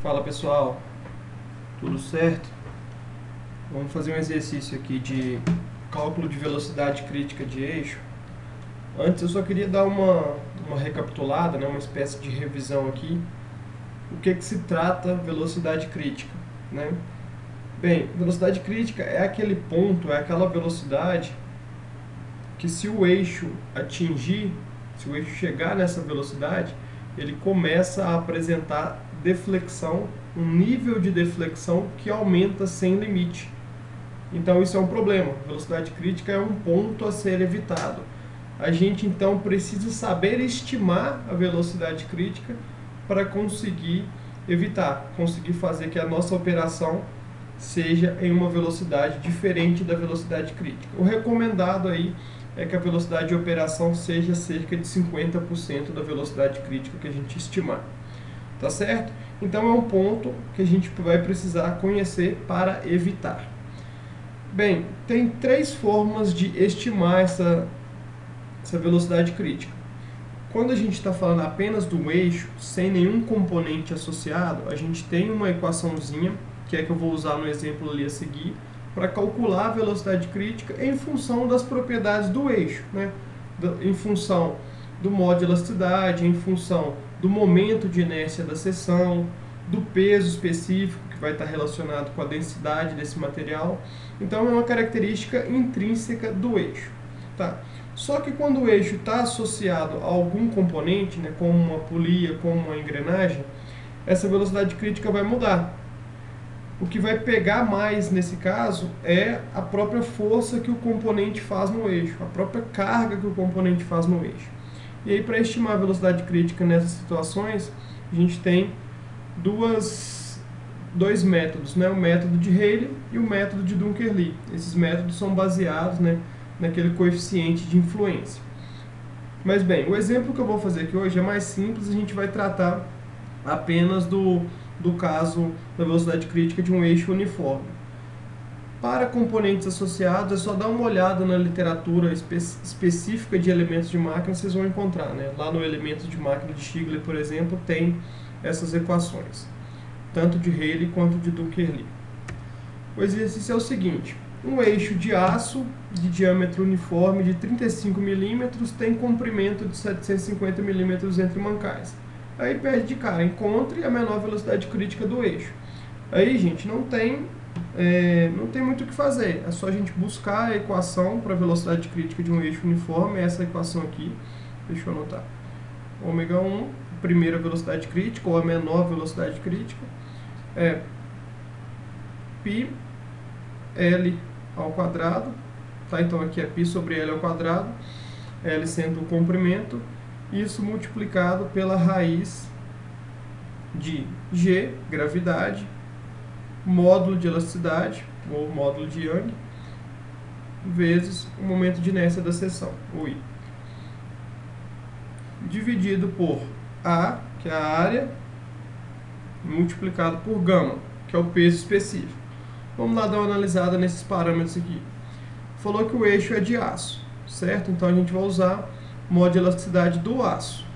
Fala pessoal, tudo certo? Vamos fazer um exercício aqui de cálculo de velocidade crítica de eixo. Antes eu só queria dar uma recapitulada, né, uma espécie de revisão aqui. O que se trata velocidade crítica, né? Bem, velocidade crítica é aquele ponto, é aquela velocidade que se o eixo chegar nessa velocidade, ele começa a apresentar deflexão, um nível de deflexão que aumenta sem limite. Então isso é um problema. Velocidade crítica é um ponto a ser evitado. A gente então precisa saber estimar a velocidade crítica para conseguir evitar, conseguir fazer que a nossa operação seja em uma velocidade diferente da velocidade crítica. O recomendado aí é que a velocidade de operação seja cerca de 50% da velocidade crítica que a gente estimar. Tá certo? Então é um ponto que a gente vai precisar conhecer para evitar. Bem, tem três formas de estimar essa velocidade crítica. Quando a gente está falando apenas do eixo, sem nenhum componente associado, a gente tem uma equaçãozinha, que é que eu vou usar no exemplo ali a seguir, para calcular a velocidade crítica em função das propriedades do eixo, né? Em função do modo de elasticidade, em função do momento de inércia da seção, do peso específico, que vai estar relacionado com a densidade desse material. Então é uma característica intrínseca do eixo. Tá? Só que quando o eixo está associado a algum componente, né, como uma polia, como uma engrenagem, essa velocidade crítica vai mudar. O que vai pegar mais nesse caso é a própria força que o componente faz no eixo, a própria carga que o componente faz no eixo. E aí, para estimar a velocidade crítica nessas situações, a gente tem dois métodos, né? O método de Rayleigh e o método de Duncker-Lee. Esses métodos são baseados, né, naquele coeficiente de influência. Mas bem, o exemplo que eu vou fazer aqui hoje é mais simples, a gente vai tratar apenas do caso da velocidade crítica de um eixo uniforme. Para componentes associados, é só dar uma olhada na literatura específica de elementos de máquina, vocês vão encontrar, né? Lá no Elementos de Máquina de Stigler, por exemplo, tem essas equações, tanto de Rayleigh quanto de Duncker-Lee. O exercício é o seguinte: um eixo de aço de diâmetro uniforme de 35 mm tem comprimento de 750 mm entre mancais. Aí pede de cara, encontre a menor velocidade crítica do eixo. Aí, gente, não tem muito o que fazer. É só a gente buscar a equação para a velocidade crítica de um eixo uniforme, essa equação aqui. Deixa eu anotar. Ômega 1, primeira velocidade crítica, ou a menor velocidade crítica, é π L ao quadrado. Tá? Então aqui é π sobre L ao quadrado, L sendo o comprimento, isso multiplicado pela raiz de G, gravidade, módulo de elasticidade, ou módulo de Young, vezes o momento de inércia da seção, o I. Dividido por A, que é a área, multiplicado por gama, que é o peso específico. Vamos lá dar uma analisada nesses parâmetros aqui. Falou que o eixo é de aço, certo? Então a gente vai usar o modo de elasticidade do aço.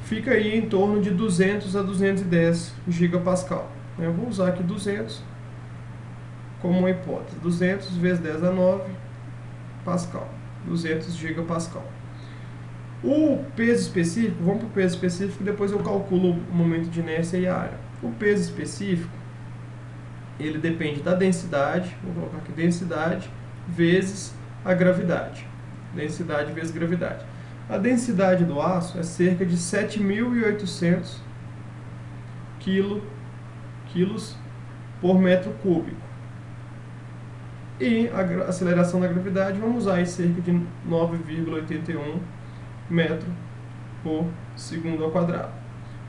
Fica aí em torno de 200 a 210 gigapascal. Eu vou usar aqui 200 como uma hipótese. 200 vezes 10 a 9 pascal. 200 gigapascal. O peso específico, vamos para o peso específico, depois eu calculo o momento de inércia e a área. O peso específico, ele depende da densidade, vou colocar aqui densidade, vezes a gravidade. Densidade vezes gravidade. A densidade do aço é cerca de 7.800 quilos por metro cúbico. E a aceleração da gravidade, vamos usar aí cerca de 9,81 metro por segundo ao quadrado.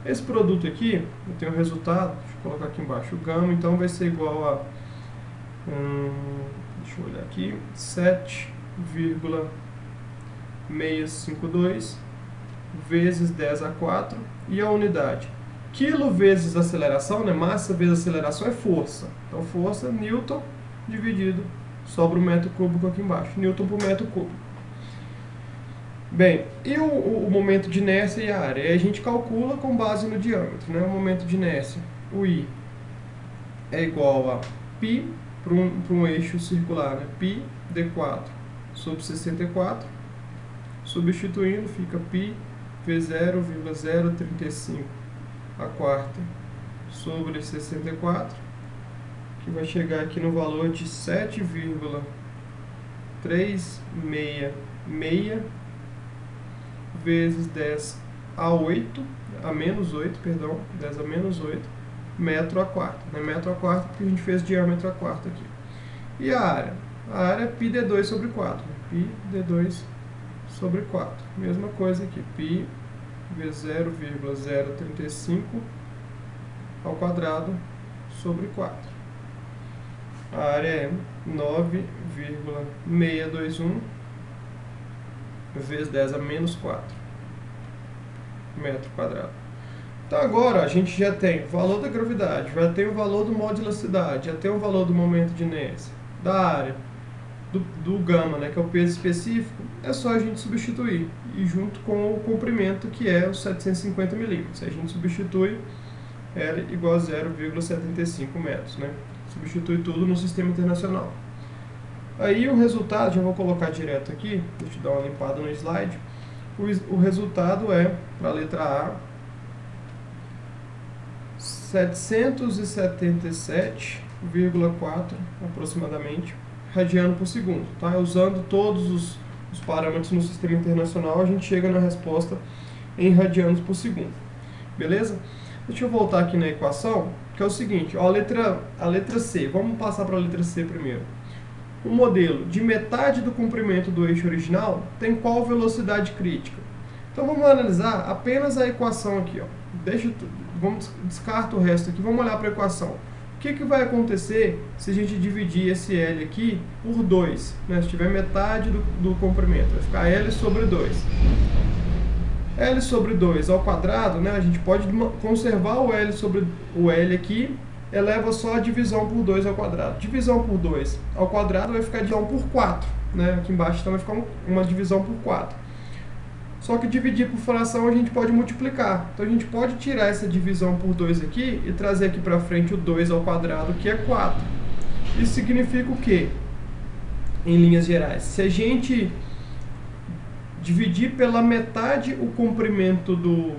Esse produto aqui, eu tenho o resultado, deixa eu colocar aqui embaixo o gama, então vai ser igual a, deixa eu olhar aqui, 7,652 vezes 10 a 4, e a unidade. Quilo vezes aceleração, né? Massa vezes aceleração é força. Então, força, Newton, dividido, sobra o metro cúbico aqui embaixo. Newton por metro cúbico. Bem, e o momento de inércia e a área? A gente calcula com base no diâmetro, né? O momento de inércia o I é igual a π para um eixo circular, né? Π d4 sobre 64, substituindo, fica π V0,035 a quarta sobre 64, que vai chegar aqui no valor de 7,366 vezes 10 a 8, a menos 8, perdão, 10 a menos 8, metro a quarta. Né? Metro a quarta porque a gente fez diâmetro a quarta aqui. E a área? A área é πd2 sobre 4. Né? πd2 sobre 4. Mesma coisa aqui, π V0,035 ao quadrado sobre 4. A área é 9,621 vezes 10 a menos 4 metro quadrado. Então agora a gente já tem o valor da gravidade, já tem o valor do modo de elasticidade, já tem o valor do momento de inércia, da área, do gama, né, que é o peso específico. É só a gente substituir, e junto com o comprimento, que é os 750 milímetros. A gente substitui L igual a 0,75 metros, né? Substitui tudo no sistema internacional. Aí o resultado, já vou colocar direto aqui, deixa eu dar uma limpada no slide. O resultado é, para a letra A, 777,4 aproximadamente radiano por segundo. Tá? Usando todos os parâmetros no sistema internacional, a gente chega na resposta em radianos por segundo. Beleza? Deixa eu voltar aqui na equação, que é o seguinte, ó, a letra C. Vamos passar para a letra C primeiro. O modelo de metade do comprimento do eixo original tem qual velocidade crítica? Então vamos analisar apenas a equação aqui. Ó. Vamos descartar o resto aqui, vamos olhar para a equação. O que vai acontecer se a gente dividir esse L aqui por 2? Né? Se tiver metade do comprimento, vai ficar L sobre 2. L sobre 2 ao quadrado, né? A gente pode conservar o L sobre o L aqui, eleva só a divisão por 2 ao quadrado. Divisão por 2 ao quadrado vai ficar divisão por 4. Né? Aqui embaixo então vai ficar uma divisão por 4. Só que dividir por fração a gente pode multiplicar. Então a gente pode tirar essa divisão por 2 aqui e trazer aqui para frente o 2 ao quadrado, que é 4. Isso significa o quê? Em linhas gerais, se a gente dividir pela metade o comprimento do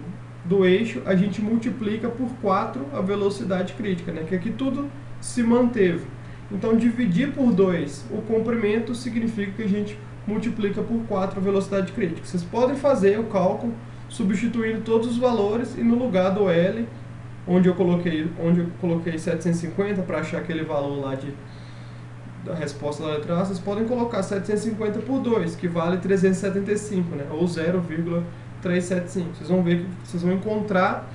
eixo, a gente multiplica por 4 a velocidade crítica, né? Que aqui tudo se manteve. Então dividir por 2 o comprimento significa que a gente multiplica por 4 a velocidade crítica. Vocês podem fazer o cálculo substituindo todos os valores e no lugar do L, onde eu coloquei 750 para achar aquele valor lá da resposta da letra A, vocês podem colocar 750 por 2, que vale 375, né? Ou 0,375. Vocês vão ver que vocês vão encontrar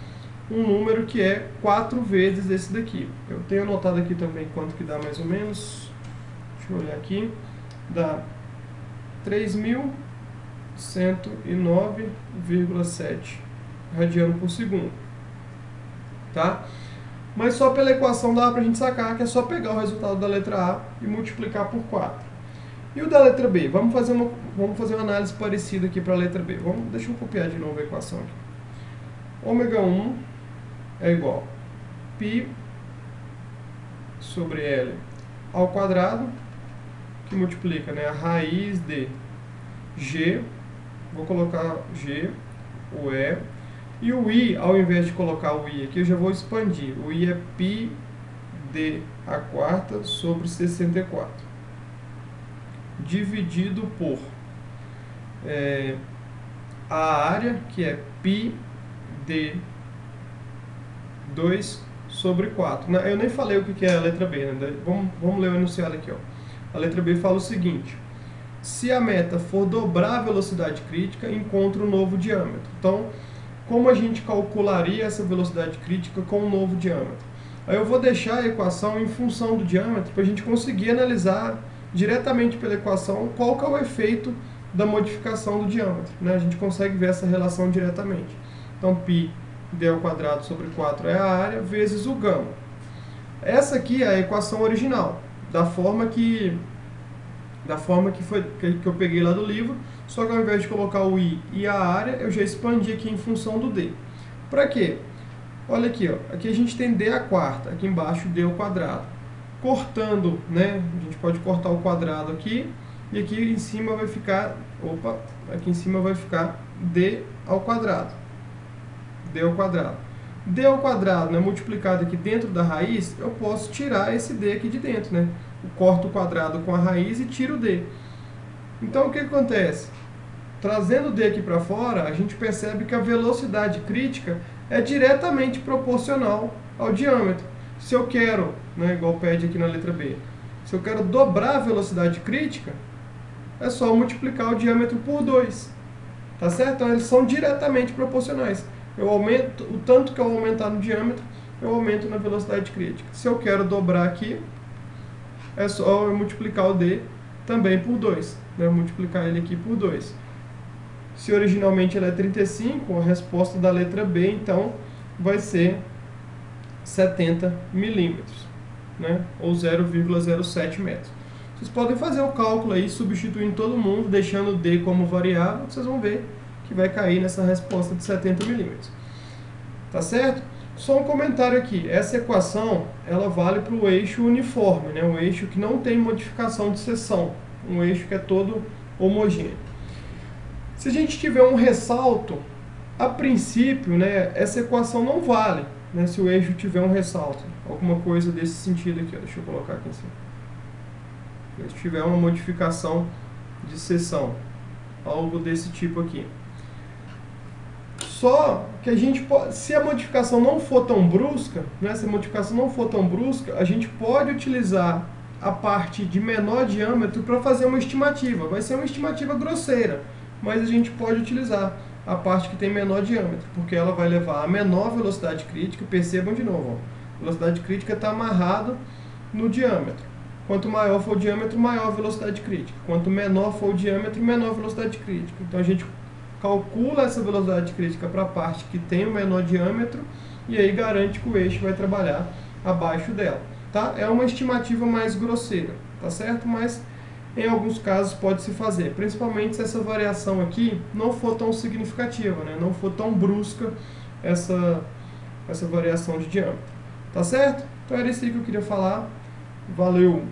um número que é 4 vezes esse daqui. Eu tenho anotado aqui também quanto que dá mais ou menos. Deixa eu olhar aqui. Dá 3.109,7 radiano por segundo. Tá? Mas só pela equação dá pra gente sacar que é só pegar o resultado da letra A e multiplicar por 4. E o da letra B? Vamos fazer uma análise parecida aqui para a letra B. Deixa eu copiar de novo a equação aqui. Ômega 1 é igual a π sobre L ao quadrado, que multiplica, né, a raiz de G, vou colocar G, o E, e o I, ao invés de colocar o I aqui, eu já vou expandir. O I é π d a quarta sobre 64, dividido por a área, que é π d 2 sobre 4. Eu nem falei o que é a letra B, né? Vamos ler o enunciado aqui. Ó. A letra B fala o seguinte: se a meta for dobrar a velocidade crítica, encontre um novo diâmetro. Então, como a gente calcularia essa velocidade crítica com um novo diâmetro? Aí eu vou deixar a equação em função do diâmetro para a gente conseguir analisar diretamente pela equação qual que é o efeito da modificação do diâmetro. Né? A gente consegue ver essa relação diretamente. Então, π d ao quadrado sobre 4 é a área, vezes o gama. Essa aqui é a equação original, da forma que eu peguei lá do livro, só que ao invés de colocar o I e a área, eu já expandi aqui em função do D. Para quê? Olha aqui, ó. Aqui a gente tem d à quarta, aqui embaixo d ao quadrado. Cortando, né? A gente pode cortar o quadrado aqui, e aqui em cima vai ficar, aqui em cima vai ficar d ao quadrado. D ao quadrado. D ao quadrado, né, multiplicado aqui dentro da raiz, eu posso tirar esse d aqui de dentro, né? Eu corto o quadrado com a raiz e tiro o d. Então, o que acontece? Trazendo o d aqui para fora, a gente percebe que a velocidade crítica é diretamente proporcional ao diâmetro. Se eu quero, né, igual pede aqui na letra B, se eu quero dobrar a velocidade crítica, é só multiplicar o diâmetro por 2. Tá certo? Então, eles são diretamente proporcionais. Eu aumento, o tanto que eu aumentar no diâmetro, eu aumento na velocidade crítica. Se eu quero dobrar aqui, é só eu multiplicar o d também por 2. Né? Multiplicar ele aqui por 2. Se originalmente ele é 35, a resposta da letra B, então, vai ser 70 milímetros, né? Ou 0,07 metros. Vocês podem fazer o cálculo aí, substituindo todo mundo, deixando o d como variável, vocês vão ver que vai cair nessa resposta de 70 milímetros. Tá certo? Só um comentário aqui. Essa equação, ela vale para o eixo uniforme, né? Um eixo que não tem modificação de seção. Um eixo que é todo homogêneo. Se a gente tiver um ressalto, a princípio, né, essa equação não vale, né, se o eixo tiver um ressalto. Alguma coisa desse sentido aqui, ó, deixa eu colocar aqui em cima. Se tiver uma modificação de seção, algo desse tipo aqui. Só que a gente pode, se a modificação não for tão brusca, né, se a modificação não for tão brusca, a gente pode utilizar a parte de menor diâmetro para fazer uma estimativa. Vai ser uma estimativa grosseira, mas a gente pode utilizar a parte que tem menor diâmetro, porque ela vai levar a menor velocidade crítica. Percebam de novo, ó, a velocidade crítica está amarrada no diâmetro. Quanto maior for o diâmetro, maior a velocidade crítica. Quanto menor for o diâmetro, menor a velocidade crítica. Então a gente calcula essa velocidade crítica para a parte que tem o menor diâmetro e aí garante que o eixo vai trabalhar abaixo dela. Tá? É uma estimativa mais grosseira, tá certo? Mas em alguns casos pode se fazer, principalmente se essa variação aqui não for tão significativa, né? Não for tão brusca essa variação de diâmetro. Tá certo? Então era isso aí que eu queria falar. Valeu!